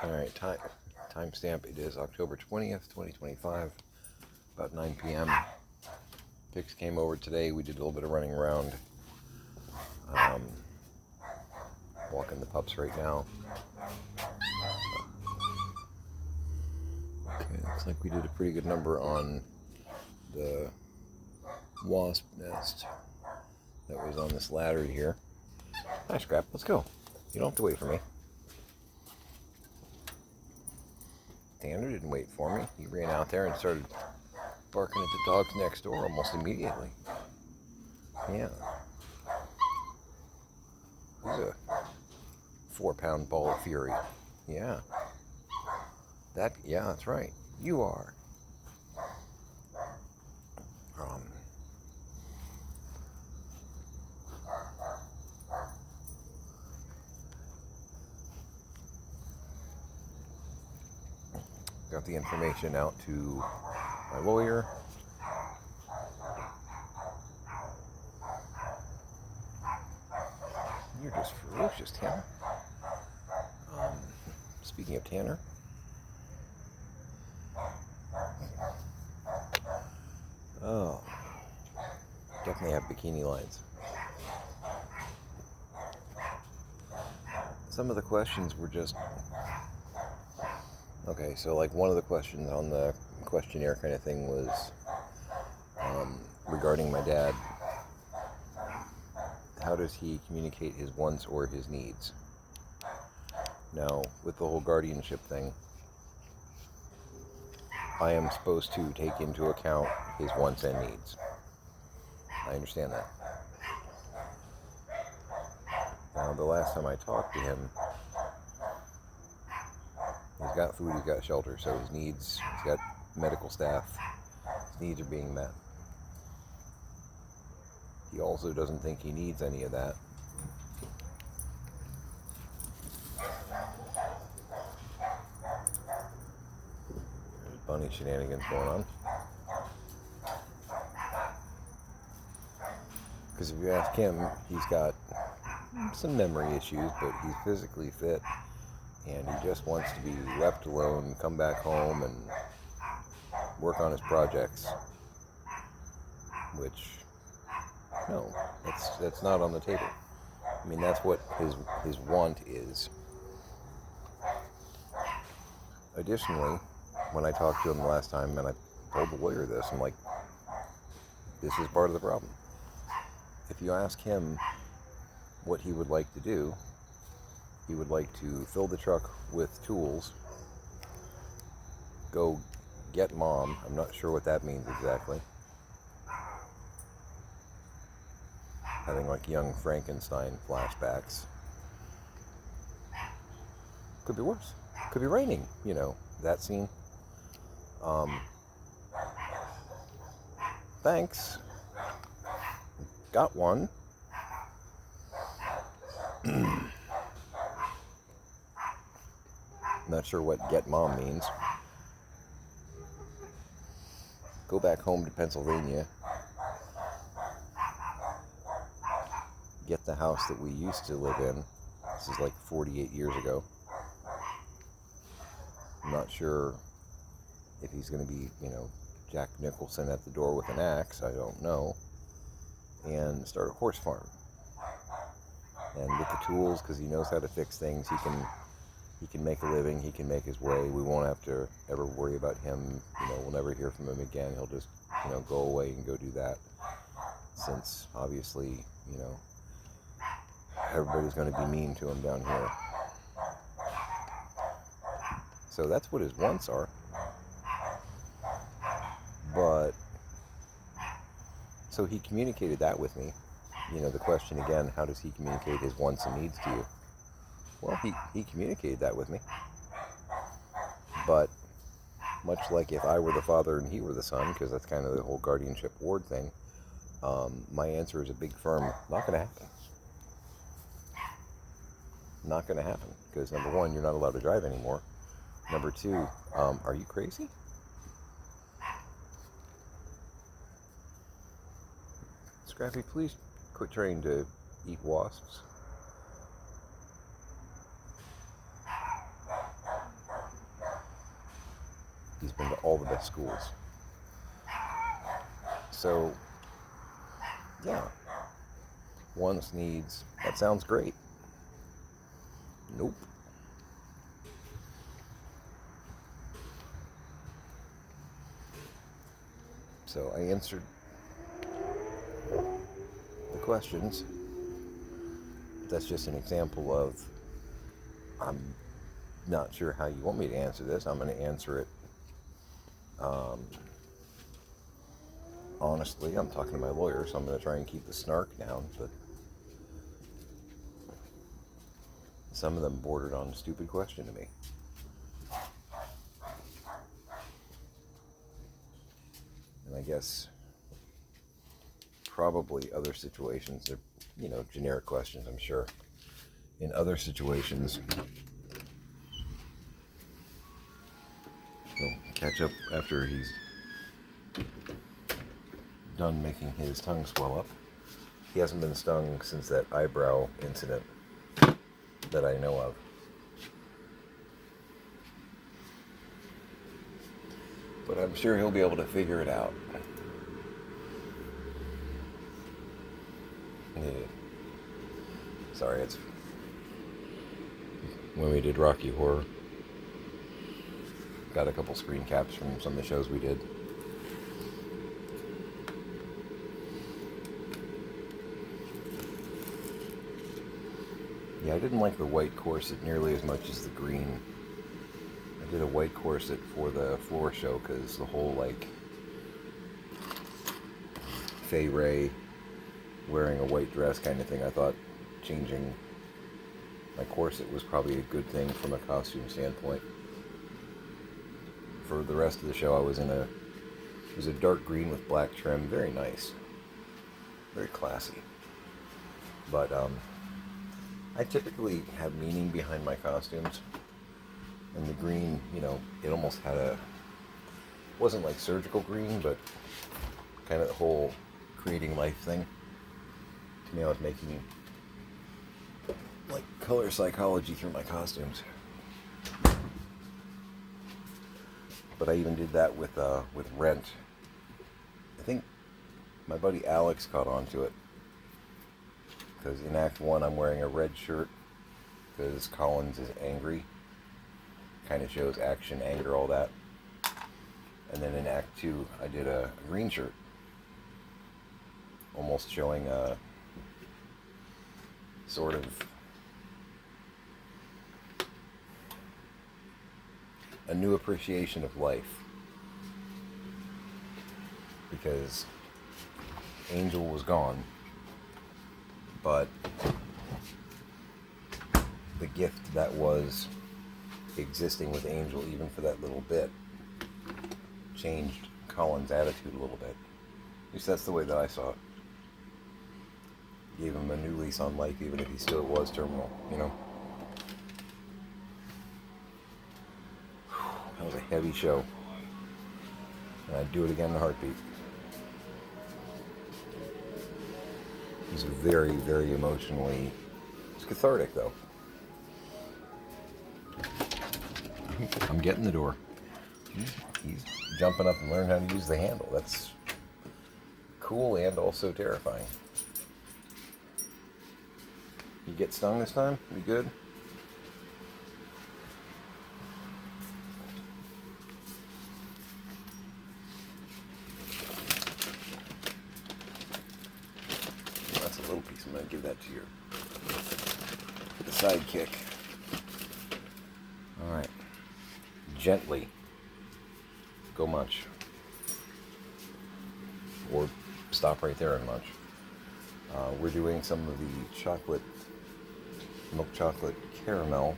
Alright, timestamp. It is October 20th, 2025, about 9 p.m. Pix came over today. We did a little bit of running around, um, walking the pups right now. Okay, looks like we did a pretty good number on the wasp nest that was on this ladder here. Hi, Scrap. Let's go. You don't have to wait for me. Tanner didn't wait for me. He ran out there and started barking at the dogs next door almost immediately. Yeah. He's a 4-pound ball of fury. Yeah. Yeah, that's right. You are. Um, got the information out to my lawyer. You're just ferocious, Tanner. Speaking of Tanner, oh, definitely have bikini lines. Some of the questions were just okay. So, like, one of the questions on the questionnaire kind of thing was regarding my dad. How does he communicate his wants or his needs? Now, with the whole guardianship thing, I am supposed to take into account his wants and needs. I understand that. Now, the last time I talked to him, he's got food, he's got shelter, so his needs, he's got medical staff, his needs are being met. He also doesn't think he needs any of that. There's bunny shenanigans going on. Because if you ask him, he's got some memory issues, but he's physically fit, and he just wants to be left alone, come back home, and work on his projects. Which, no, that's not on the table. I mean, that's what his want is. Additionally, when I talked to him the last time, and I told the lawyer this, I'm like, this is part of the problem. If you ask him what he would like to do, he would like to fill the truck with tools, go get mom. I'm not sure what that means exactly. Having like young Frankenstein flashbacks. Could be worse. Could be raining, that scene. Thanks. Got one. Not sure what get mom means. Go back home to Pennsylvania. Get the house that we used to live in. This is like 48 years ago. I'm not sure if he's going to be, Jack Nicholson at the door with an axe. I don't know. And start a horse farm. And with the tools, because he knows how to fix things, he can make a living. He can make his way. We won't have to ever worry about him. We'll never hear from him again. He'll just, go away and go do that. Since obviously, everybody's going to be mean to him down here. So that's what his wants are. But, so he communicated that with me. The question again, how does he communicate his wants and needs to you? Well, he communicated that with me. But, much like if I were the father and he were the son, because that's kind of the whole guardianship ward thing, my answer is a big firm, not going to happen. Not going to happen. Because number one, you're not allowed to drive anymore. Number two, are you crazy? Scrappy, please quit trying to eat wasps. He's been to all the best schools. So, yeah. Wants, needs. That sounds great. Nope. So I answered the questions. That's just an example of, I'm not sure how you want me to answer this. I'm going to answer it honestly. I'm talking to my lawyer, so I'm going to try and keep the snark down, but some of them bordered on a stupid question to me. And I guess probably other situations, are, generic questions, I'm sure. In other situations, he'll catch up after he's done making his tongue swell up. He hasn't been stung since that eyebrow incident that I know of. But I'm sure he'll be able to figure it out. Yeah. Sorry, it's when we did Rocky Horror. Got a couple screen caps from some of the shows we did. Yeah, I didn't like the white corset nearly as much as the green. I did a white corset for the floor show because the whole, Fay Wray wearing a white dress kind of thing, I thought changing my corset was probably a good thing from a costume standpoint. For the rest of the show, it was a dark green with black trim, very nice, very classy. But I typically have meaning behind my costumes, and the green, it almost wasn't like surgical green, but kind of the whole creating life thing. To me, I was making color psychology through my costumes. But I even did that with Rent. I think my buddy Alex caught on to it. Because in Act 1, I'm wearing a red shirt because Collins is angry. Kind of shows action, anger, all that. And then in Act 2, I did a green shirt. Almost showing a sort of a new appreciation of life. Because Angel was gone. But the gift that was existing with Angel, even for that little bit, changed Colin's attitude a little bit. At least that's the way that I saw it. Gave him a new lease on life, even if he still was terminal, That was a heavy show. And I'd do it again in a heartbeat. It was very, very emotionally... It's cathartic, though. I'm getting the door. He's jumping up and learning how to use the handle. That's cool and also terrifying. You get stung this time? You good? That's a little piece. I'm going to give that to the sidekick. Alright. Gently. Go munch. Or stop right there and munch. We're doing some of the milk chocolate caramel.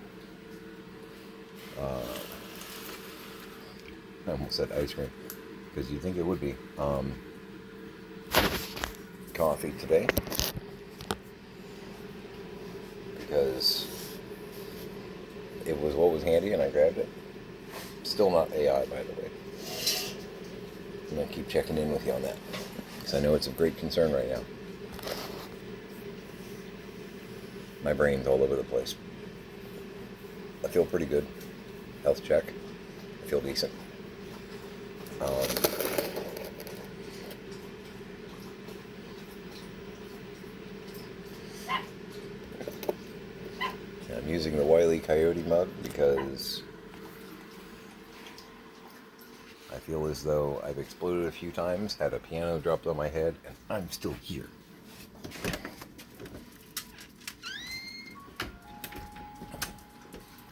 I almost said ice cream, because you'd think it would be. Coffee today. Because it was what was handy and I grabbed it. Still not AI, by the way. I'm going to keep checking in with you on that, because I know it's of great concern right now. My brain's all over the place. I feel pretty good. Health check. I feel decent. I'm using the Wile E. Coyote mug because I feel as though I've exploded a few times, had a piano dropped on my head, and I'm still here.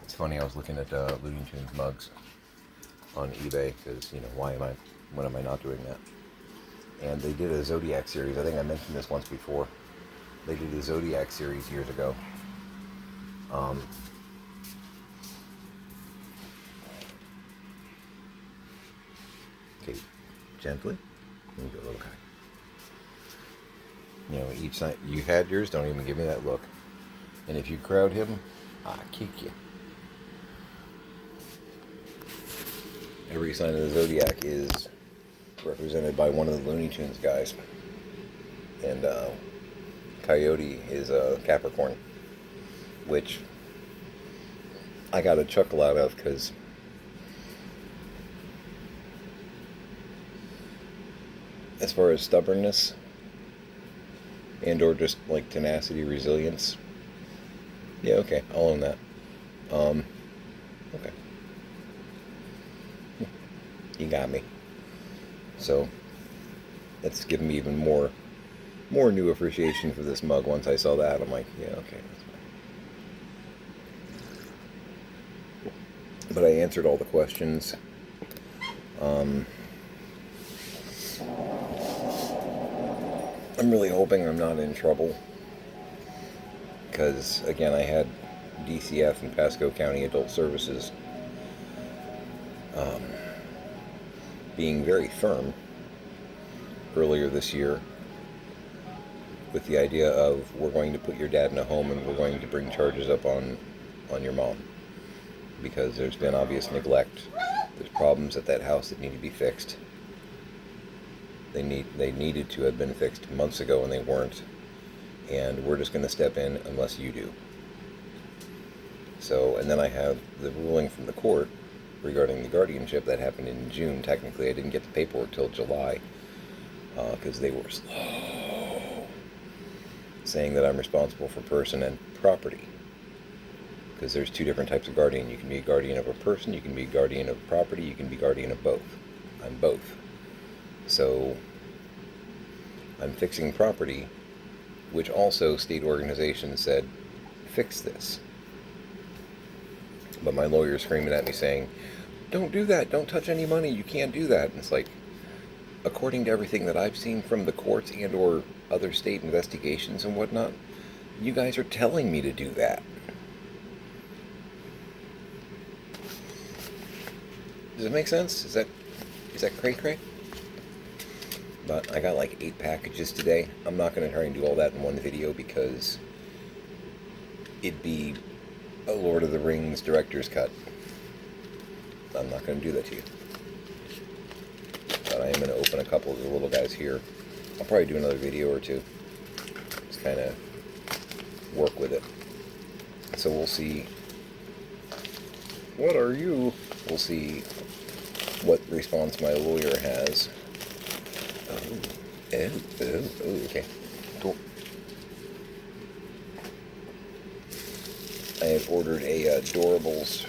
It's funny, I was looking at Looney Tunes mugs on eBay because, you know, when am I not doing that? And they did a Zodiac series. I think I mentioned this once before. They did a Zodiac series years ago. Okay, gently. And go, okay. You know, each time you had yours, don't even give me that look. And if you crowd him, I'll kick you. Every sign of the Zodiac is represented by one of the Looney Tunes guys. And Coyote is a Capricorn, which I got a chuckle out of because as far as stubbornness and or just like tenacity, resilience, yeah, okay, I'll own that. Okay. You got me. So that's given me even more new appreciation for this mug. Once I saw that, I'm like, yeah, okay, that's fine. But I answered all the questions. I'm really hoping I'm not in trouble because, again, I had DCF and Pasco County Adult Services being very firm earlier this year with the idea of we're going to put your dad in a home and we're going to bring charges up on your mom because there's been obvious neglect. There's problems at that house that need to be fixed. They needed to have been fixed months ago and they weren't, and we're just going to step in unless you do. So, and then I have the ruling from the court regarding the guardianship that happened in June. Technically, I didn't get the paperwork till July because they were slow, saying that I'm responsible for person and property. Because there's two different types of guardian. You can be a guardian of a person, you can be a guardian of property, you can be guardian of both. I'm both. So I'm fixing property, which also state organizations said, fix this. But my lawyer's screaming at me saying, don't do that, don't touch any money, you can't do that. And it's like, according to everything that I've seen from the courts and or other state investigations and whatnot, you guys are telling me to do that. Does it make sense? Is that cray-cray? But I got like 8 packages today. I'm not going to try and do all that in one video because it'd be a Lord of the Rings director's cut. I'm not going to do that to you. But I am going to open a couple of the little guys here. I'll probably do another video or two. Just kind of work with it. So we'll see. What are you? We'll see what response my lawyer has. Oh, okay. Cool. I have ordered a Doorables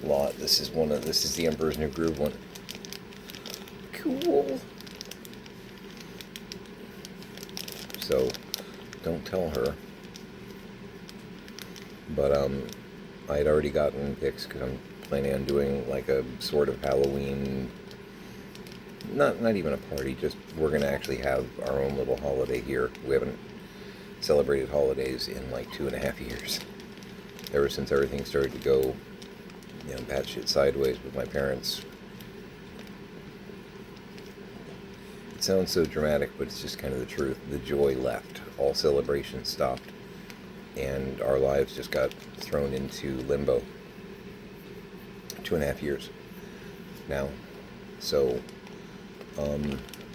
lot. This is the Emperor's New Groove one. Cool. So, don't tell her. But I had already gotten pics because I'm planning on doing like a sort of Halloween. Not even a party, just we're going to actually have our own little holiday here. We haven't celebrated holidays in like 2.5 years. Ever since everything started to go, batshit sideways with my parents. It sounds so dramatic, but it's just kind of the truth. The joy left. All celebrations stopped. And our lives just got thrown into limbo. 2.5 years now. So,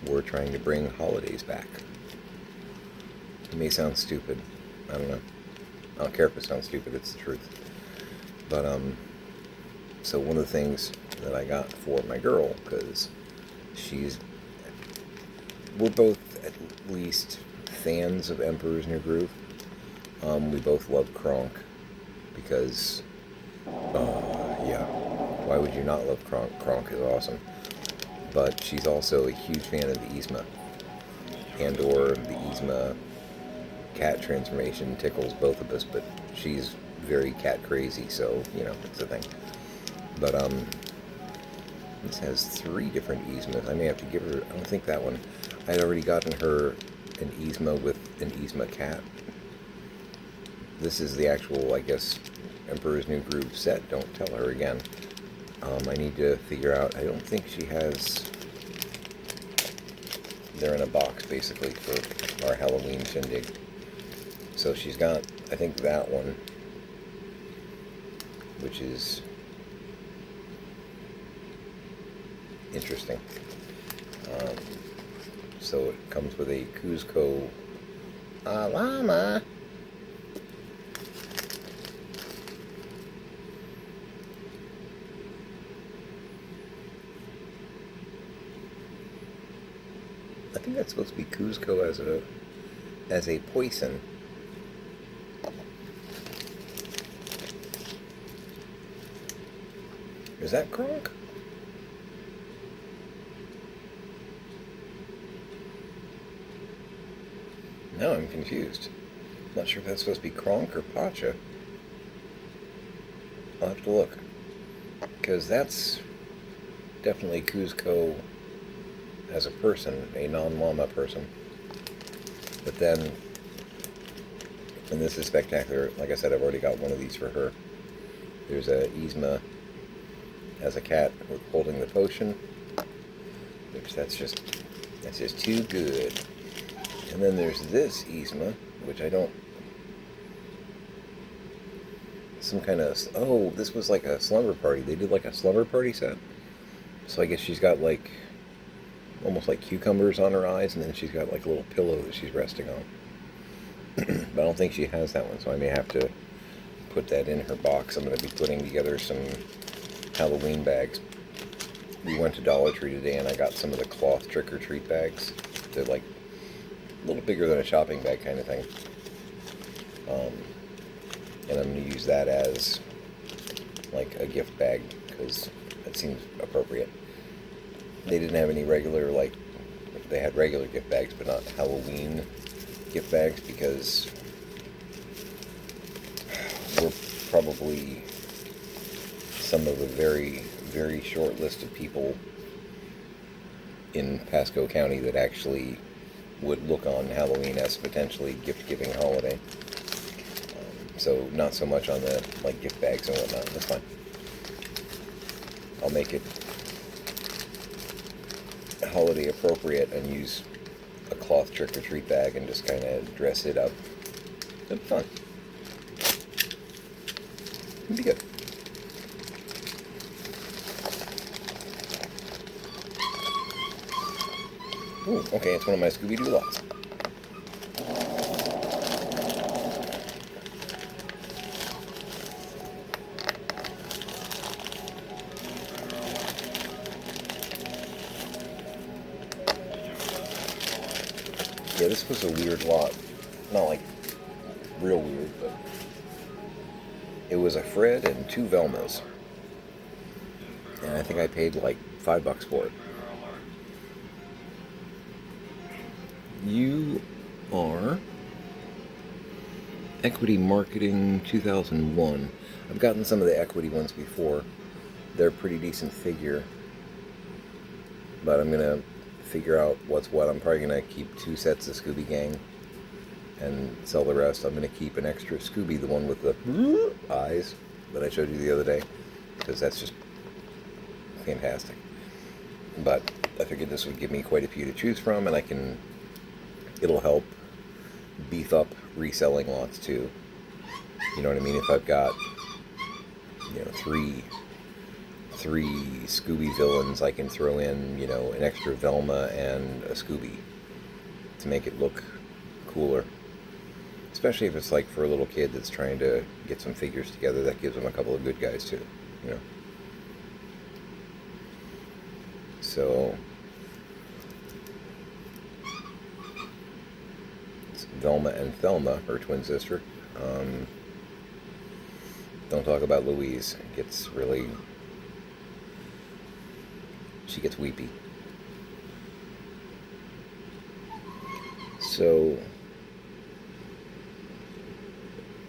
we're trying to bring holidays back. It may sound stupid. I don't know. I don't care if it sounds stupid, it's the truth. But, so one of the things that I got for my girl, because we're both at least fans of Emperor's New Groove. We both love Kronk because, yeah, why would you not love Kronk? Kronk is awesome. But she's also a huge fan of the Yzma, and/or the Yzma cat transformation tickles both of us, but she's very cat crazy, so, it's a thing. But, this has 3 different Yzmas. I may have to give her, I don't think that one, I'd already gotten her an Yzma with an Yzma cat. This is the actual, I guess, Emperor's New Groove set. Don't tell her again. I need to figure out, I don't think she has, they're in a box, basically, for our Halloween shindig. So she's got, I think, that one, which is interesting. So it comes with a Kuzco llama. I think that's supposed to be Kuzco as a poison. Is that Kronk? No, I'm confused. Not sure if that's supposed to be Kronk or Pacha. I'll have to look. Because that's definitely Kuzco as a person, a non-llama person. But then, and this is spectacular, like I said, I've already got one of these for her. There's a Yzma as a cat holding the potion, which that's just too good. And then there's this Yzma, which I don't, some kind of, oh, this was like a slumber party. They did like a slumber party set. So I guess she's got like, almost like cucumbers on her eyes, and then she's got like a little pillow that she's resting on. But I don't think she has that one, so I may have to put that in her box. I'm going to be putting together some Halloween bags. We went to Dollar Tree today, and I got some of the cloth trick-or-treat bags. They're like a little bigger than a shopping bag kind of thing. And I'm going to use that as like a gift bag, because that seems appropriate. They didn't have any regular, like, they had regular gift bags, but not Halloween gift bags, because we're probably some of a very, very short list of people in Pasco County that actually would look on Halloween as potentially gift-giving holiday. So not so much on the, like, gift bags and whatnot. That's fine. I'll make it holiday appropriate and use a cloth trick-or-treat bag and just kind of dress it up. It'll be fun. It'll be good. Ooh, okay, it's one of my Scooby-Doo lots. Yeah, this was a weird lot. Not like real weird, but it was a Fred and 2 Velmas. And I think I paid like $5 for it. You are Equity Marketing 2001. I've gotten some of the Equity ones before. They're a pretty decent figure. But I'm going to figure out what's what. I'm probably going to keep 2 sets of Scooby Gang and sell the rest. I'm going to keep an extra Scooby, the one with the eyes that I showed you the other day, because that's just fantastic. But I figured this would give me quite a few to choose from, and it'll help beef up reselling lots too. You know what I mean? If I've got, three Scooby villains, I can throw in, an extra Velma and a Scooby to make it look cooler. Especially if it's like for a little kid that's trying to get some figures together, that gives them a couple of good guys too, So it's Velma and Thelma, her twin sister. Don't talk about Louise. It gets really... She gets weepy. So...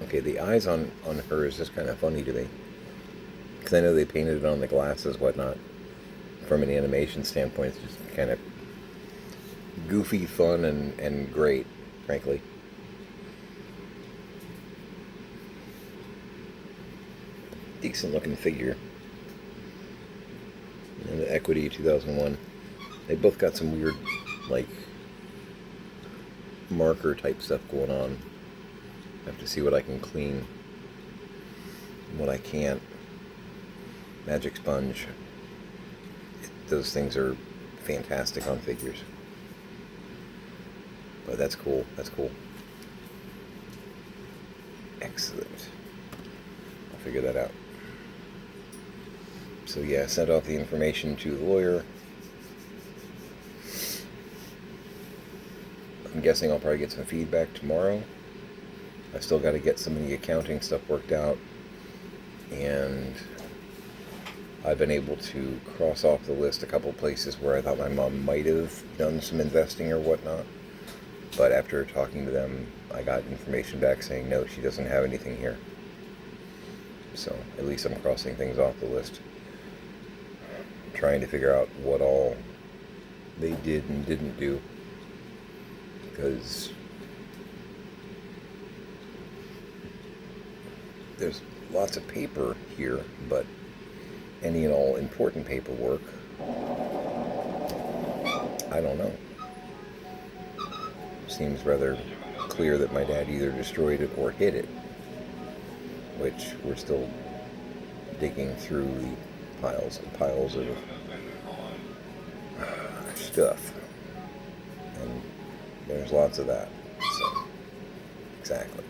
Okay, the eyes on her is just kind of funny to me. Because I know they painted it on the glasses, whatnot. From an animation standpoint, it's just kind of goofy, fun, and great, frankly. Decent looking figure. And the Equity 2001. They both got some weird, like, marker type stuff going on. I have to see what I can clean and what I can't. Magic Sponge. Those things are fantastic on figures. But that's cool. That's cool. Excellent. I'll figure that out. So yeah, I sent off the information to the lawyer. I'm guessing I'll probably get some feedback tomorrow. I still got to get some of the accounting stuff worked out. And I've been able to cross off the list a couple places where I thought my mom might have done some investing or whatnot. But after talking to them, I got information back saying no, she doesn't have anything here. So at least I'm crossing things off the list. Trying to figure out what all they did and didn't do. Because there's lots of paper here, but any and all important paperwork, I don't know. Seems rather clear that my dad either destroyed it or hid it, which we're still digging through the piles and piles of stuff, and there's lots of that. So exactly,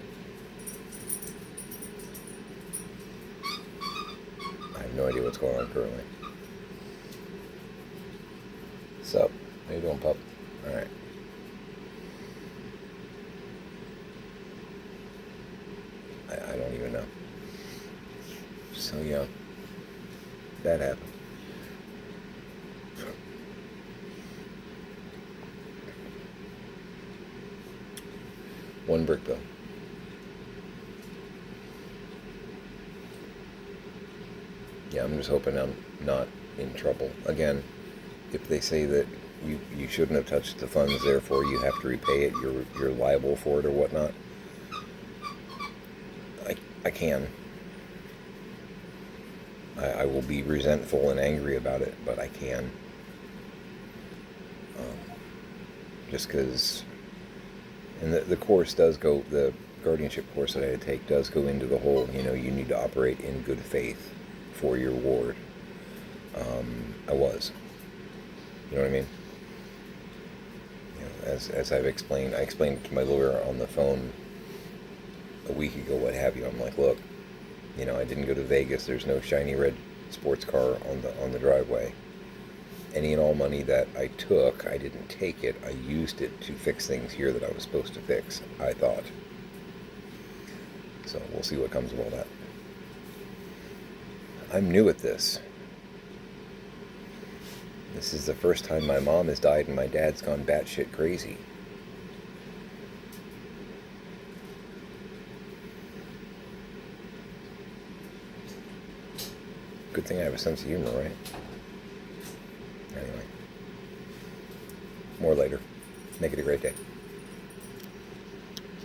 I have no idea what's going on currently. So how you doing, pup? All right. I don't even know. So yeah, that happened. One brick bill. Yeah, I'm just hoping I'm not in trouble. Again, if they say that you shouldn't have touched the funds, therefore you have to repay it, you're liable for it or whatnot, I can. I will be resentful and angry about it, but I can. Just because, and the course does go, the guardianship course that I had to take does go into the whole, you need to operate in good faith for your ward. I was. You know what I mean? As I've explained, I explained to my lawyer on the phone a week ago, what have you. I'm like, look, I didn't go to Vegas. There's no shiny red sports car on the driveway. Any and all money that I took, I didn't take it. I used it to fix things here that I was supposed to fix, I thought. So we'll see what comes of all that. I'm new at this. This is the first time my mom has died and my dad's gone batshit crazy. Good thing I have a sense of humor, right? Anyway. More later. Make it a great day.